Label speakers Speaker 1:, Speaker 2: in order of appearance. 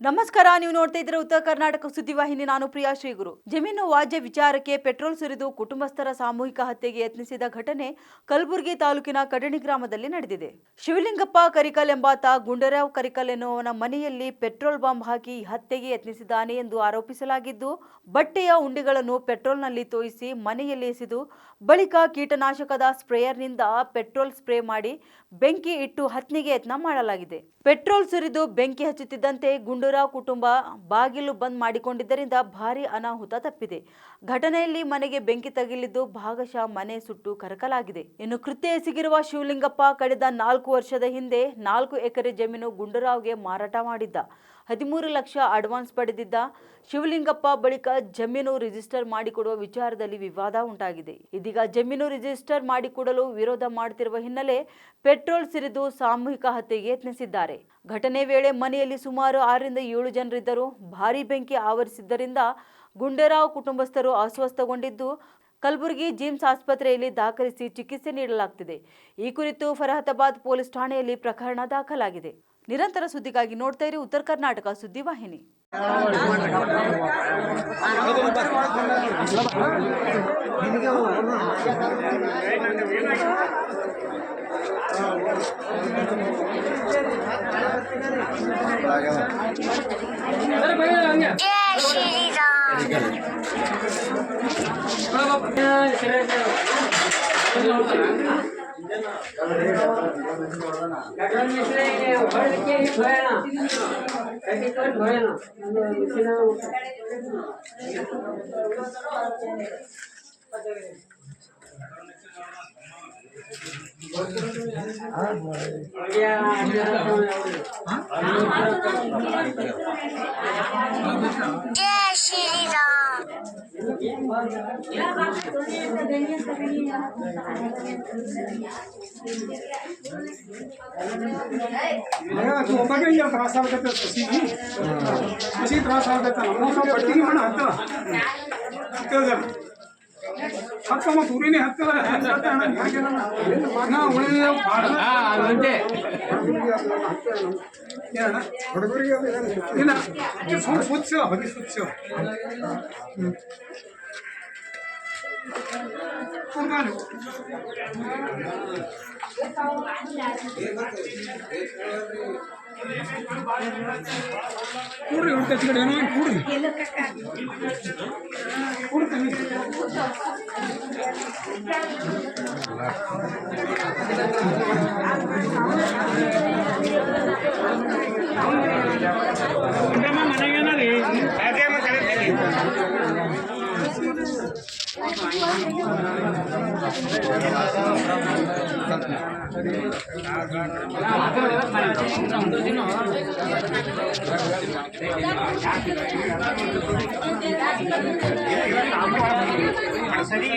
Speaker 1: ನಮಸ್ಕಾರ, ನೀವು ನೋಡ್ತಾ ಇದ್ದೀರಾ ಉತ್ತರ ಕರ್ನಾಟಕ ಸುದ್ದಿವಾಹಿನಿ. ನಾನು ಪ್ರಿಯಾ ಶ್ರೀಗುರು. ಜಮೀನು ವಾಜ್ಯ ವಿಚಾರಕ್ಕೆ ಪೆಟ್ರೋಲ್ ಸುರಿದು ಕುಟುಂಬಸ್ಥರ ಸಾಮೂಹಿಕ ಹತ್ಯೆಗೆ ಯತ್ನಿಸಿದ ಘಟನೆ ಕಲಬುರಗಿ ತಾಲೂಕಿನ ಕಡಣಿ ಗ್ರಾಮದಲ್ಲಿ ನಡೆದಿದೆ. ಶಿವಲಿಂಗಪ್ಪ ಕರಿಕಲ್ ಎಂಬಾತ ಗುಂಡರಾವ್ ಕರಿಕಲ್ ಎನ್ನುವನ ಮನೆಯಲ್ಲಿ ಪೆಟ್ರೋಲ್ ಬಾಂಬ್ ಹಾಕಿ ಹತ್ಯೆಗೆ ಯತ್ನಿಸಿದ್ದಾನೆ ಎಂದು ಆರೋಪಿಸಲಾಗಿದ್ದು, ಬಟ್ಟೆಯ ಉಂಡೆಗಳನ್ನು ಪೆಟ್ರೋಲ್ನಲ್ಲಿ ತೋಯಿಸಿ ಮನೆಯಲ್ಲಿ ಎಸೆದು ಬಳಿಕ ಕೀಟನಾಶಕದ ಸ್ಪ್ರೇಯರ್ನಿಂದ ಪೆಟ್ರೋಲ್ ಸ್ಪ್ರೇ ಮಾಡಿ ಬೆಂಕಿ ಇಟ್ಟು ಹತ್ಯೆಗೆ ಯತ್ನ ಮಾಡಲಾಗಿದೆ. ಪೆಟ್ರೋಲ್ ಸುರಿದು ಬೆಂಕಿ ಹಚ್ಚುತ್ತಿದ್ದಂತೆ ಗುಂಡೂರಾವ್ ಕುಟುಂಬ ಬಾಗಿಲು ಬಂದ್ ಮಾಡಿಕೊಂಡಿದ್ದರಿಂದ ಭಾರೀ ಅನಾಹುತ ತಪ್ಪಿದೆ. ಘಟನೆಯಲ್ಲಿ ಮನೆಗೆ ಬೆಂಕಿ ತಗುಲಿದ್ದು ಭಾಗಶಃ ಮನೆ ಸುಟ್ಟು ಕರಕಲಾಗಿದೆ. ಇನ್ನು ಕೃತ್ಯ ಎಸಗಿರುವ ಶಿವಲಿಂಗಪ್ಪ ಕಳೆದ 4 ವರ್ಷದ ಹಿಂದೆ 4 ಎಕರೆ ಜಮೀನು ಗುಂಡೂರಾವ್ಗೆ ಮಾರಾಟ ಮಾಡಿದ್ದ. 13 ಲಕ್ಷ ಅಡ್ವಾನ್ಸ್ ಪಡೆದಿದ್ದ ಶಿವಲಿಂಗಪ್ಪ ಬಳಿಕ ಜಮೀನು ರಿಜಿಸ್ಟರ್ ಮಾಡಿಕೊಡುವ ವಿಚಾರದಲ್ಲಿ ವಿವಾದ ಉಂಟಾಗಿದೆ. ಇದೀಗ ಜಮೀನು ರಿಜಿಸ್ಟರ್ ಮಾಡಿಕೊಡಲು ವಿರೋಧ ಮಾಡುತ್ತಿರುವ ಹಿನ್ನೆಲೆ ಪೆಟ್ರೋಲ್ ಸುರಿದು ಸಾಮೂಹಿಕ ಹತ್ಯೆಗೆ ಯತ್ನಿಸಿದ್ದಾರೆ. ಘಟನೆ ವೇಳೆ ಮನೆಯಲ್ಲಿ ಸುಮಾರು 6 ರಿಂದ 7 ಜನರಿದ್ದರು. ಭಾರೀ ಬೆಂಕಿ ಆವರಿಸಿದ್ದರಿಂದ ಗುಂಡೂರಾವ್ ಕುಟುಂಬಸ್ಥರು ಅಸ್ವಸ್ಥಗೊಂಡಿದ್ದು, ಕಲಬುರಗಿ ಜಿಮ್ಸ್ ಆಸ್ಪತ್ರೆಯಲ್ಲಿ ದಾಖಲಿಸಿ ಚಿಕಿತ್ಸೆ ನೀಡಲಾಗುತ್ತಿದೆ. ಈ ಕುರಿತು ಫರಹತಾಬಾದ್ ಪೊಲೀಸ್ ಠಾಣೆಯಲ್ಲಿ ಪ್ರಕರಣ ದಾಖಲಾಗಿದೆ. ನಿರಂತರ ಸುದ್ದಿಗಾಗಿ ನೋಡ್ತಾ ಇರಿ ಉತ್ತರ ಕರ್ನಾಟಕ ಸುದ್ದಿವಾಹಿನಿ.
Speaker 2: ಹತ್ತಮ್ಮ ಪೂರಿನೇ ಹತ್ತಲ್ಲ ಇಲ್ಲ ಸ್ವಚ್ಛ ಬರೀ ಸ್ವಚ್ಛ ಕೂಡ್ರಿ ಹೊಡ್ತಾ ಕಡೆ ಏನೋ ಕೂಡ್ರಿ ಕೂಡ್ತೀನಿ ಮನೆಗೇನರಿ ಸರಿ